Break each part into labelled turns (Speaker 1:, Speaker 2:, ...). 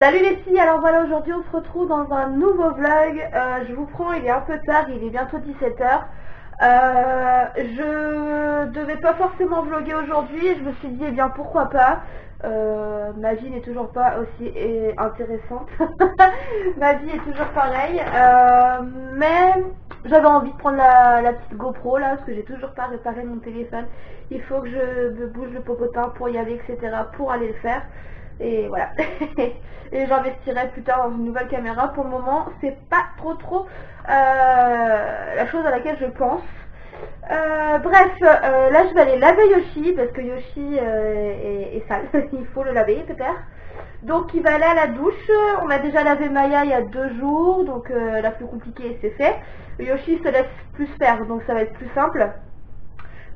Speaker 1: Salut les filles, alors voilà, aujourd'hui on se retrouve dans un nouveau vlog. Je vous prends, il est un peu tard, il est bientôt 17h. Je devais pas forcément vlogger aujourd'hui, je me suis dit eh bien pourquoi pas. Ma vie n'est toujours pas aussi intéressante. Ma vie est toujours pareille. Mais j'avais envie de prendre la petite GoPro là, parce que j'ai toujours pas réparé mon téléphone. Il faut que je me bouge le popotin pour y aller, etc. pour aller le faire. Et voilà. Et j'investirai plus tard dans une nouvelle caméra. Pour le moment, c'est pas trop la chose à laquelle je pense. Bref, là je vais aller laver Yoshi parce que Yoshi est sale. Il faut le laver peut-être. Donc il va aller à la douche. On a déjà lavé Maya il y a 2 jours, donc la plus compliquée c'est fait. Yoshi se laisse plus faire, donc ça va être plus simple.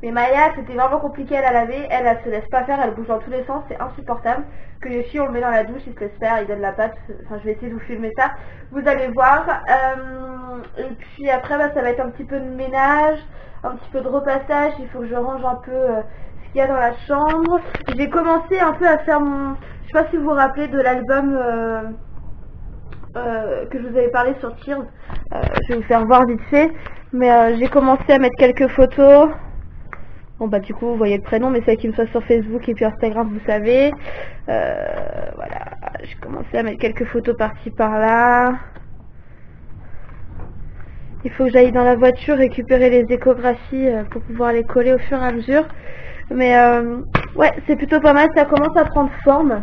Speaker 1: Mais Maya, c'était vraiment compliqué à la laver, elle se laisse pas faire, elle bouge dans tous les sens, c'est insupportable. Que Yoshi, on le met dans la douche, il se laisse faire, il donne la patte, enfin je vais essayer de vous filmer ça, vous allez voir. Et puis après, ça va être un petit peu de ménage, un petit peu de repassage, il faut que je range un peu ce qu'il y a dans la chambre. J'ai commencé un peu à faire mon, je sais pas si vous vous rappelez de l'album que je vous avais parlé sur Cheers, je vais vous faire voir vite fait, mais j'ai commencé à mettre quelques photos. Bon bah du coup vous voyez le prénom, mais celle qui me soit sur Facebook et puis Instagram vous savez. Voilà, j'ai commencé à mettre quelques photos par-ci par-là. Il faut que j'aille dans la voiture récupérer les échographies pour pouvoir les coller au fur et à mesure. Mais ouais, c'est plutôt pas mal, ça commence à prendre forme.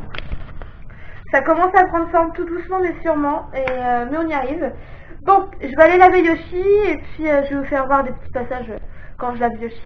Speaker 1: Ça commence à prendre forme tout doucement mais sûrement, mais on y arrive. Bon, je vais aller laver Yoshi et puis je vais vous faire voir des petits passages quand je lave Yoshi.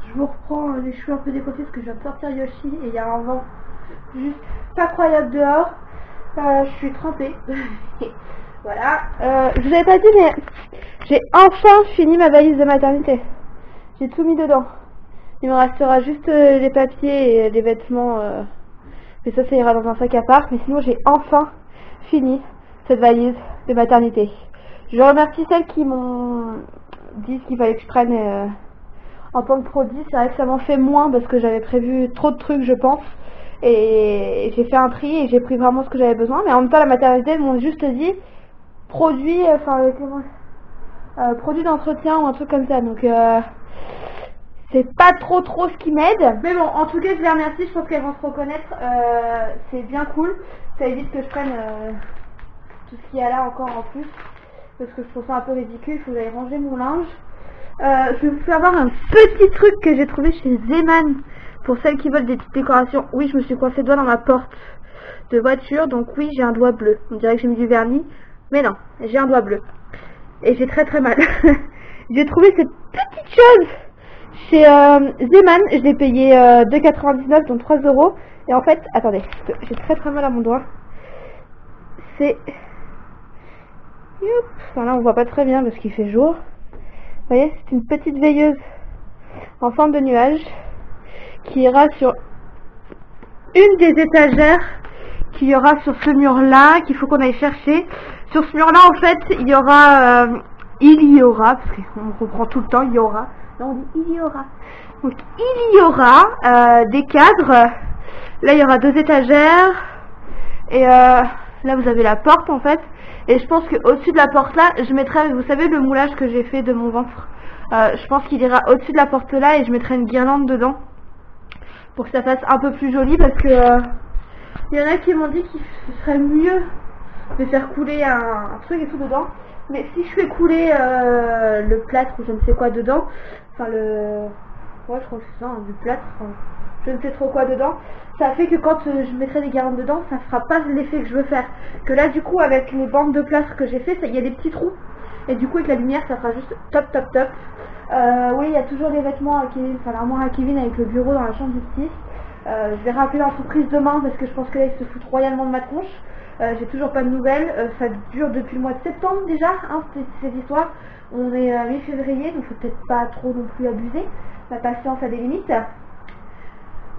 Speaker 1: Je vous reprends les cheveux un peu décotés parce que je viens de sortir Yoshi et il y a un vent juste pas croyable dehors. Je suis trempée. Voilà. Je vous avais pas dit mais j'ai enfin fini ma valise de maternité. J'ai tout mis dedans. Il me restera juste les papiers et les vêtements. Mais ça ira dans un sac à part. Mais sinon j'ai enfin fini cette valise de maternité. Je remercie celles qui m'ont dit ce qu'il fallait que je prenne en tant que produit. C'est vrai que ça m'en fait moins parce que j'avais prévu trop de trucs je pense. Et j'ai fait un tri et j'ai pris vraiment ce que j'avais besoin. Mais en même temps la maternité m'ont juste dit produit, produit d'entretien ou un truc comme ça. Donc c'est pas trop ce qui m'aide. Mais bon, en tout cas je les remercie, je pense qu'elles vont se reconnaître. C'est bien cool. Ça évite que je prenne tout ce qu'il y a là encore en plus. Parce que je trouve ça un peu ridicule, il faut que j'aille ranger mon linge. Je vais vous faire voir un petit truc que j'ai trouvé chez Zeman. Pour celles qui veulent des petites décorations. Oui, je me suis coincé le doigt dans ma porte de voiture. Donc oui, j'ai un doigt bleu. On dirait que j'ai mis du vernis. Mais non, j'ai un doigt bleu. Et j'ai très mal. J'ai trouvé cette petite chose chez Zeman. Je l'ai payé 2,99 donc 3 €. Et en fait, attendez, j'ai très mal à mon doigt. C'est... Enfin, là on voit pas très bien parce qu'il fait jour. Vous voyez, c'est une petite veilleuse en forme de nuage qui ira sur une des étagères qu'il y aura sur ce mur là, qu'il faut qu'on aille chercher. Sur ce mur là en fait il y aura, parce qu'on reprend tout le temps, il y aura, là on dit il y aura. Donc il y aura des cadres, là il y aura 2 étagères, et là vous avez la porte en fait. Et je pense qu'au-dessus de la porte là, je mettrai, vous savez le moulage que j'ai fait de mon ventre, je pense qu'il ira au-dessus de la porte là et je mettrai une guirlande dedans. pour que ça fasse un peu plus joli, parce que il y en a qui m'ont dit qu'il serait mieux de faire couler un truc et tout dedans. Mais si je fais couler le plâtre ou je ne sais quoi dedans, enfin ouais, je crois que c'est ça, hein, du plâtre, je ne sais trop quoi dedans, ça fait que quand je mettrai des guirlandes dedans, ça fera pas l'effet que je veux faire. Que là du coup avec les bandes de plâtre que j'ai fait, il y a des petits trous. Et du coup avec la lumière ça sera juste top top top. Oui, il y a toujours les vêtements à Kevin, enfin l'armoire à Kevin avec le bureau dans la chambre du petit. Je vais rappeler l'entreprise demain parce que je pense que là ils se foutent royalement de ma tronche. J'ai toujours pas de nouvelles, ça dure depuis le mois de septembre déjà, hein, cette histoire. On est mi-février, donc faut peut-être pas trop non plus abuser. Ma patience a des limites.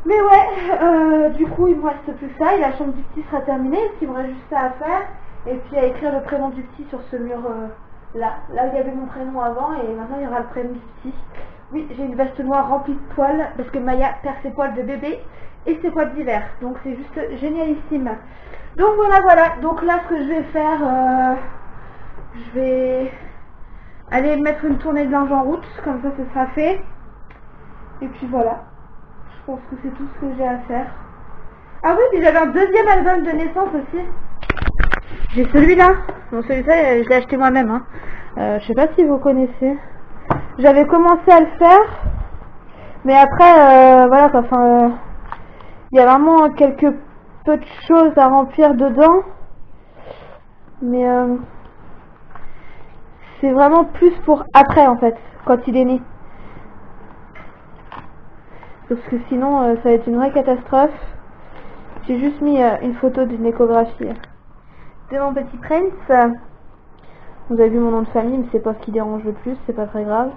Speaker 1: Mais ouais, du coup il me reste plus que ça, et la chambre du petit sera terminée, il me reste juste ça à faire. Et puis à écrire le prénom du petit sur ce mur là où il y avait mon prénom avant, et maintenant il y aura le prénom du petit. Oui, j'ai une veste noire remplie de poils, parce que Maya perd ses poils de bébé et ses poils d'hiver, donc c'est juste génialissime. Donc voilà, donc là ce que je vais faire, je vais aller mettre une tournée de linge en route, comme ça ce sera fait. Et puis voilà, je pense que c'est tout ce que j'ai à faire. Ah oui, puis j'avais un deuxième album de naissance aussi. J'ai celui-là, bon celui-là je l'ai acheté moi-même, hein. Je sais pas si vous connaissez. J'avais commencé à le faire, mais après, voilà quoi, enfin, il y a vraiment quelques peu de choses à remplir dedans, mais c'est vraiment plus pour après en fait, quand il est né. Parce que sinon, ça va être une vraie catastrophe. J'ai juste mis une photo d'une échographie de mon petit prince. Vous avez vu mon nom de famille, mais c'est pas ce qui dérange le plus, c'est pas très grave.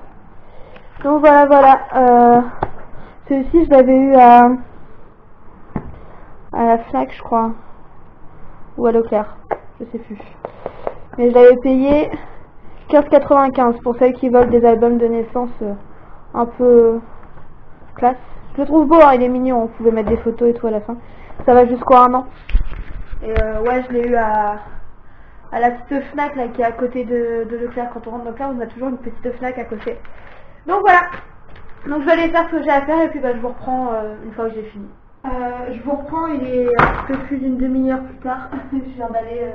Speaker 1: Donc voilà. Celui-ci, je l'avais eu à la Fnac, je crois. Ou à Leclerc, je sais plus. Mais je l'avais payé 15,95 pour celles qui veulent des albums de naissance un peu classe. Je le trouve beau, hein, il est mignon, on pouvait mettre des photos et tout à la fin. Ça va jusqu'à 1 an. Et ouais, je l'ai eu à la petite Fnac là, qui est à côté de Leclerc. Quand on rentre dans Leclerc, on a toujours une petite Fnac à côté. Donc voilà. Donc je vais aller faire ce que j'ai à faire et puis bah, je vous reprends une fois que j'ai fini. Je vous reprends, il est un peu plus d'une demi-heure plus tard. Je viens d'aller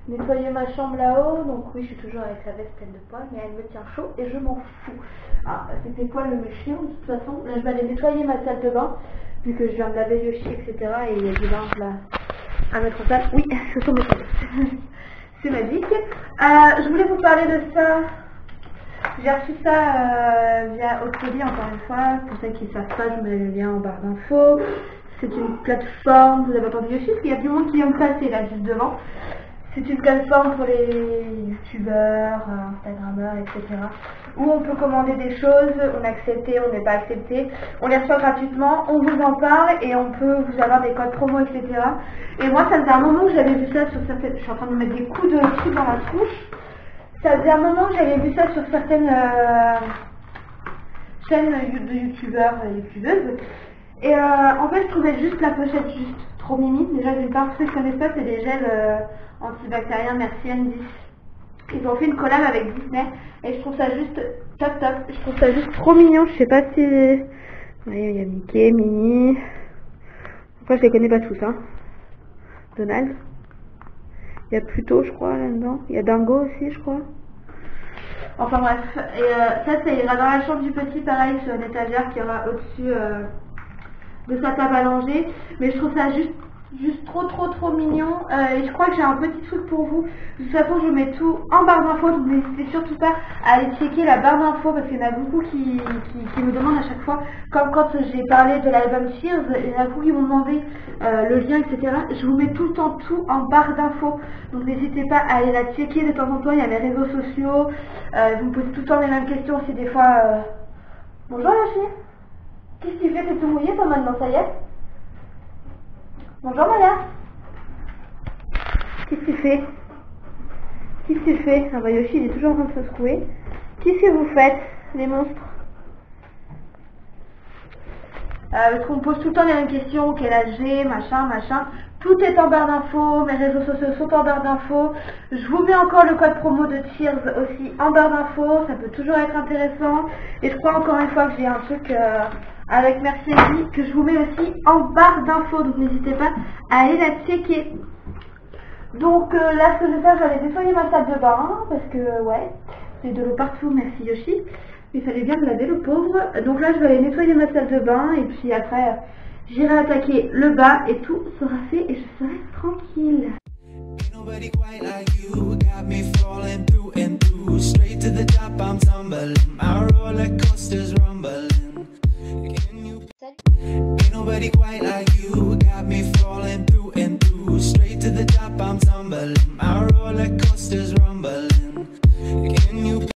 Speaker 1: nettoyer ma chambre là-haut. Donc oui, je suis toujours avec la veste pleine de poils, mais elle me tient chaud et je m'en fous. Ah, c'était poils me chiant de toute façon. Là, je vais aller nettoyer ma salle de bain, vu que je viens de laver Yoshi, etc. Et il y a du linge là à mettre en place. Oui, ce sont mes choses. C'est magique. Je voulais vous parler de ça. J'ai reçu ça via Octobi, encore une fois. Pour celles qui ne savent pas, je mets le lien en barre d'infos. C'est une plateforme, vous avez entendu Yoshi, parce qu'il y a du monde qui vient me passer là juste devant. C'est une plateforme pour les youtubeurs, instagrammeurs, etc. Où on peut commander des choses, on est accepté, on n'est pas accepté. On les reçoit gratuitement, on vous en parle et on peut vous avoir des codes promo, etc. Et moi, ça faisait un moment que j'avais vu ça sur certaines... Je suis en train de me mettre des coups de trucs dans la tronche. Ça faisait un moment que j'avais vu ça sur certaines chaînes de youtubeurs et youtubeuses. Et en fait, je trouvais juste la pochette juste trop mimi. Déjà, d'une part, ce que je connais pas, c'est des gels antibactériens Merci Andy. Ils ont fait une collab avec Disney et je trouve ça juste top top. Je trouve ça juste trop mignon. Je sais pas si... Oui, il y a Mickey, Minnie. Après, je les connais pas tous, hein. Donald. Il y a Pluto, je crois, là-dedans. Il y a Dingo aussi, je crois. Enfin bref. Et ça ira dans la chambre du petit, pareil, sur une étagère qui aura au-dessus de sa table à langer. Mais je trouve ça juste trop mignon. Et je crois que j'ai un petit truc pour vous. De toute façon, je mets tout en barre d'infos. Donc n'hésitez surtout pas à aller checker la barre d'infos parce qu'il y en a beaucoup qui me demandent à chaque fois. Comme quand j'ai parlé de l'album Cheers, il y en a beaucoup qui m'ont demandé le lien, etc. Je vous mets tout le temps tout en barre d'infos. Donc n'hésitez pas à aller la checker de temps en temps. Il y a mes réseaux sociaux. Vous me posez tout le temps les mêmes questions aussi des fois. Bonjour la fille. Qu'est-ce que tu fais? T'es tout mouillé toi maintenant, ça y est? Bonjour Maya. Qu'est-ce que tu fais? Qu'est-ce que tu fais? Ah bah Yoshi il est toujours en train de se secouer. Qu'est-ce que vous faites, les monstres? Parce qu'on me pose tout le temps les mêmes questions, quel âge j'ai, machin. Tout est en barre d'infos, mes réseaux sociaux sont en barre d'infos. Je vous mets encore le code promo de Cheers aussi en barre d'infos, ça peut toujours être intéressant. Et je crois encore une fois que j'ai un truc avec Merci Annie, que je vous mets aussi en barre d'infos, donc n'hésitez pas à aller la checker. Donc là, ce que je vais faire, j'allais nettoyer ma salle de bain, parce que ouais, j'ai de l'eau partout, merci Yoshi. Il fallait bien me laver le pauvre. Donc là, je vais aller nettoyer ma salle de bain, et puis après, j'irai attaquer le bas, et tout sera fait, et je serai tranquille. Nobody quite like you, got me falling through and through, straight to the top, I'm tumbling, my roller coaster's rumbling. Ain't nobody quite like you.